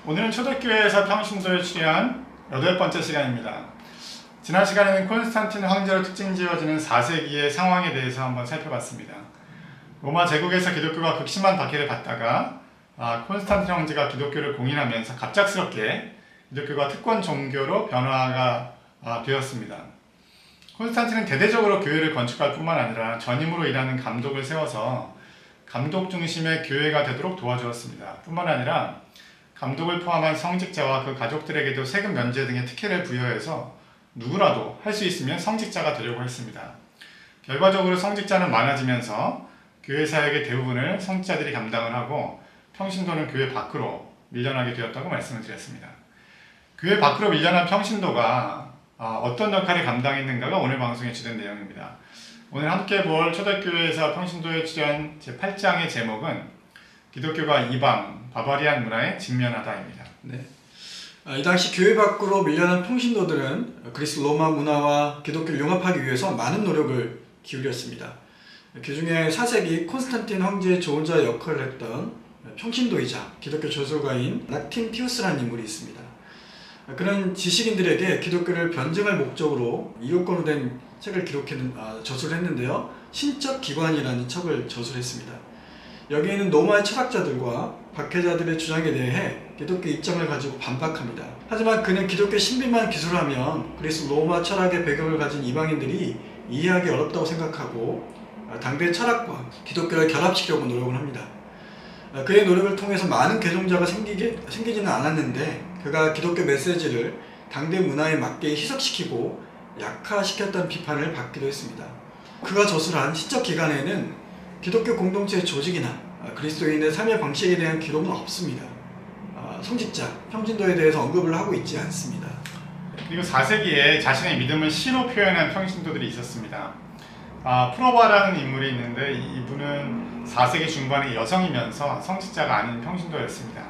오늘은 초대교회에서 평신도에 출연한 8번째 시간입니다. 지난 시간에는 콘스탄틴 황제로 특징 지어지는 4세기의 상황에 대해서 한번 살펴봤습니다. 로마 제국에서 기독교가 극심한 박해를 받다가 콘스탄틴 황제가 기독교를 공인하면서 갑작스럽게 기독교가 특권 종교로 변화가 되었습니다. 콘스탄틴은 대대적으로 교회를 건축할 뿐만 아니라 전임으로 일하는 감독을 세워서 감독 중심의 교회가 되도록 도와주었습니다. 뿐만 아니라 감독을 포함한 성직자와 그 가족들에게도 세금 면제 등의 특혜를 부여해서 누구라도 할 수 있으면 성직자가 되려고 했습니다. 결과적으로 성직자는 많아지면서 교회 사역의 대부분을 성직자들이 감당을 하고 평신도는 교회 밖으로 밀려나게 되었다고 말씀을 드렸습니다. 교회 밖으로 밀려난 평신도가 어떤 역할을 감당했는가가 오늘 방송에 주된 내용입니다. 오늘 함께 볼 초대교회에서 평신도에 출연 제8장의 제목은 기독교가 이방, 바바리안 문화에 직면하다입니다. 네. 이 당시 교회 밖으로 밀려난 평신도들은 그리스 로마 문화와 기독교를 융합하기 위해서 많은 노력을 기울였습니다. 그 중에 4세기 콘스탄틴 황제의 조언자 역할을 했던 평신도이자 기독교 저술가인 락틴티우스라는 인물이 있습니다. 그는 지식인들에게 기독교를 변증할 목적으로 이효권으로 된 책을 저술을 했는데요. 신적 기관이라는 책을 저술했습니다. 여기에는 로마의 철학자들과 박해자들의 주장에 대해 기독교 입장을 가지고 반박합니다. 하지만 그는 기독교 신비만 기술하면 그리스 로마 철학의 배경을 가진 이방인들이 이해하기 어렵다고 생각하고 당대의 철학과 기독교를 결합시키려고 노력을 합니다. 그의 노력을 통해서 많은 개종자가 생기지는 않았는데 그가 기독교 메시지를 당대 문화에 맞게 희석시키고 약화시켰다는 비판을 받기도 했습니다. 그가 저술한 신적 기관에는 기독교 공동체의 조직이나 그리스도인의 삶의 방식에 대한 기록은 없습니다. 성직자, 평신도에 대해서 언급을 하고 있지 않습니다. 그리고 4세기에 자신의 믿음을 시로 표현한 평신도들이 있었습니다. 프로바라는 인물이 있는데 이분은 4세기 중반의 여성이면서 성직자가 아닌 평신도였습니다.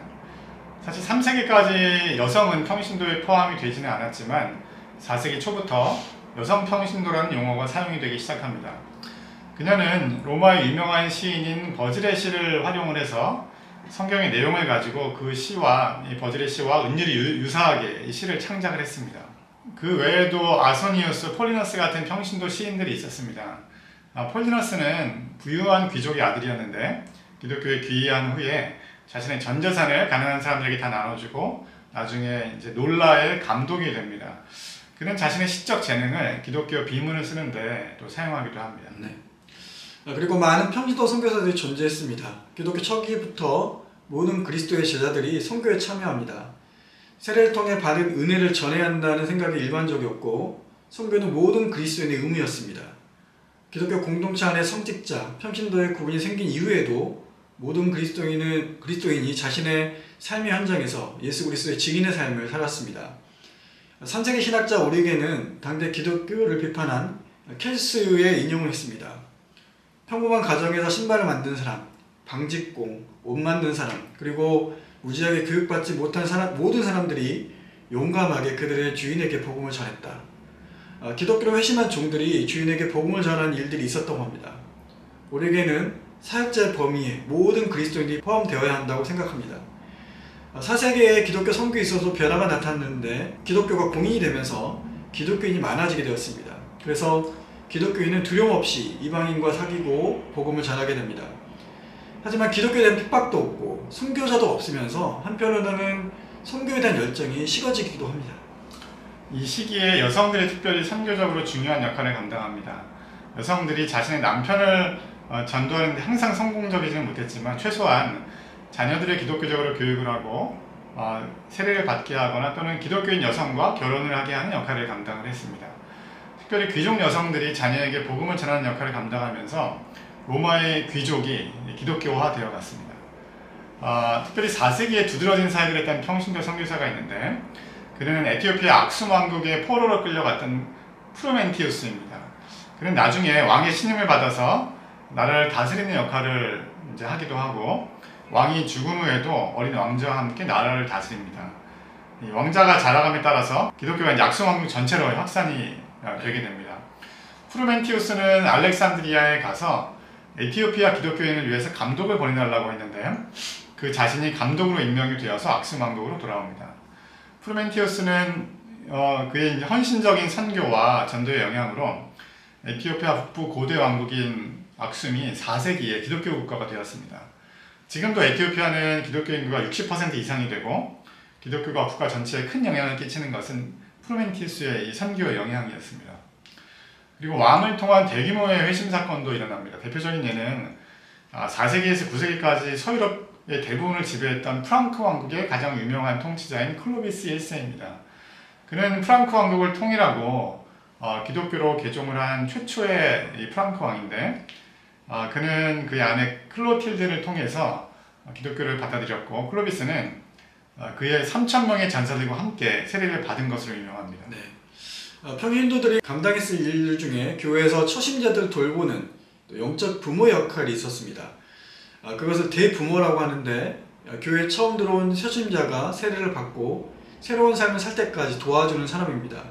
사실 3세기까지 여성은 평신도에 포함이 되지는 않았지만 4세기 초부터 여성 평신도라는 용어가 사용이 되기 시작합니다. 그녀는 로마의 유명한 시인인 버질의 시를 활용을 해서 성경의 내용을 가지고 그 시와 버질의 시와 은율이 유사하게 이 시를 창작을 했습니다. 그 외에도 아소니우스, 폴리너스 같은 평신도 시인들이 있었습니다. 폴리너스는 부유한 귀족의 아들이었는데 기독교에 귀의한 후에 자신의 전 재산을 가난한 사람들에게 다 나눠주고 나중에 이제 놀라의 감독이 됩니다. 그는 자신의 시적 재능을 기독교 비문을 쓰는데 또 사용하기도 합니다. 네. 그리고 많은 평신도 선교사들이 존재했습니다. 기독교 초기부터 모든 그리스도의 제자들이 선교에 참여합니다. 세례를 통해 받은 은혜를 전해야 한다는 생각이 일반적이었고 선교는 모든 그리스도인의 의무였습니다. 기독교 공동체 안에 성직자, 평신도의 구분이 생긴 이후에도 모든 그리스도인이 자신의 삶의 현장에서 예수 그리스도의 증인의 삶을 살았습니다. 3세기 신학자 오리겐은 당대 기독교를 비판한 켈스의 인용을 했습니다. 평범한 가정에서 신발을 만든 사람, 방직공, 옷 만든 사람, 그리고 무지하게 교육받지 못한 모든 사람들이 용감하게 그들의 주인에게 복음을 전했다. 기독교로 회심한 종들이 주인에게 복음을 전하는 일들이 있었다고 합니다. 오리겐은 사역자의 범위에 모든 그리스도인이 포함되어야 한다고 생각합니다. 4세기에 기독교 선교에 있어서 변화가 나타났는데 기독교가 공인이 되면서 기독교인이 많아지게 되었습니다. 그래서 기독교인은 두려움 없이 이방인과 사귀고 복음을 전하게 됩니다. 하지만 기독교에 대한 핍박도 없고 선교자도 없으면서 한편으로는 선교에 대한 열정이 식어지기도 합니다. 이 시기에 여성들이 특별히 선교적으로 중요한 역할을 감당합니다. 여성들이 자신의 남편을 전도하는 데 항상 성공적이지는 못했지만 최소한 자녀들을 기독교적으로 교육을 하고 세례를 받게 하거나 또는 기독교인 여성과 결혼을 하게 하는 역할을 감당을 했습니다. 특별히 귀족 여성들이 자녀에게 복음을 전하는 역할을 감당하면서 로마의 귀족이 기독교화 되어 갔습니다. 특별히 4세기에 두드러진 사역을 했던 평신도 선교사가 있는데 그는 에티오피아 악숨 왕국의 포로로 끌려갔던 프루멘티우스입니다. 그는 나중에 왕의 신임을 받아서 나라를 다스리는 역할을 이제 하기도 하고 왕이 죽은 후에도 어린 왕자와 함께 나라를 다스립니다. 이 왕자가 자라감에 따라서 기독교가 악숨 왕국 전체로 확산이 되게 됩니다. 프루멘티우스는 알렉산드리아에 가서 에티오피아 기독교인을 위해서 감독을 보내달라고 했는데 그 자신이 감독으로 임명이 되어서 악수왕국으로 돌아옵니다. 프루멘티우스는 그의 이제 헌신적인 선교와 전도의 영향으로 에티오피아 북부 고대 왕국인 악숨이 4세기에 기독교 국가가 되었습니다. 지금도 에티오피아는 기독교 인구가 60% 이상이 되고 기독교가 국가 전체에 큰 영향을 끼치는 것은 프루멘티우스의 이 선교의 영향이었습니다. 그리고 왕을 통한 대규모의 회심 사건도 일어납니다. 대표적인 예는 4세기에서 9세기까지 서유럽의 대부분을 지배했던 프랑크 왕국의 가장 유명한 통치자인 클로비스 1세입니다. 그는 프랑크 왕국을 통일하고 기독교로 개종을 한 최초의 이 프랑크 왕인데 그는 그의 아내 클로틸드를 통해서 기독교를 받아들였고 클로비스는 그의 3,000명의 전사들과 함께 세례를 받은 것으로 유명합니다. 네. 평일 인도들이 감당했을 일 중에 교회에서 처신자들을 돌보는 영적 부모 역할이 있었습니다. 그것을 대부모라고 하는데 교회에 처음 들어온 처신자가 세례를 받고 새로운 삶을 살 때까지 도와주는 사람입니다.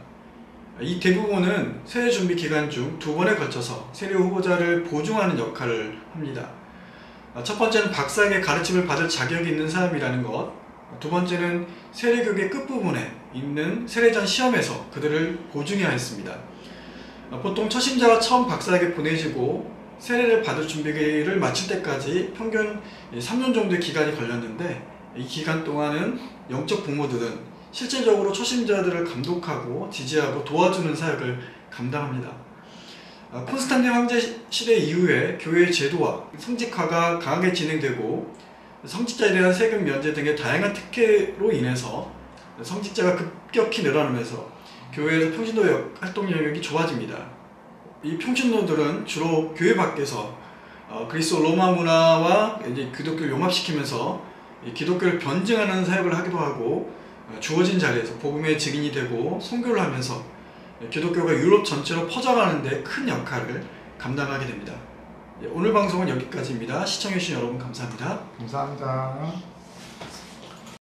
이 대부모는 세례 준비 기간 중 2번에 걸쳐서 세례 후보자를 보증하는 역할을 합니다. 첫 번째는 박사에게 가르침을 받을 자격이 있는 사람이라는 것, 두 번째는 세례교계 끝부분에 있는 세례전 시험에서 그들을 보증해야 했습니다. 보통 처신자가 처음 박사에게 보내지고 세례를 받을 준비를 마칠 때까지 평균 3년 정도의 기간이 걸렸는데 이 기간 동안은 영적 부모들은 실질적으로 초심자들을 감독하고 지지하고 도와주는 사역을 감당합니다. 콘스탄틴 황제 시대 이후에 교회의 제도와 성직화가 강하게 진행되고 성직자에 대한 세금 면제 등의 다양한 특혜로 인해서 성직자가 급격히 늘어나면서 교회에서 평신도 활동 영역이 좁아집니다. 이 평신도들은 주로 교회 밖에서 그리스 로마 문화와 이제 기독교를 융합시키면서 기독교를 변증하는 사역을 하기도 하고 주어진 자리에서 복음의 증인이 되고 선교를 하면서 기독교가 유럽 전체로 퍼져가는 데 큰 역할을 감당하게 됩니다. 오늘 방송은 여기까지입니다. 시청해주신 여러분 감사합니다. 감사합니다.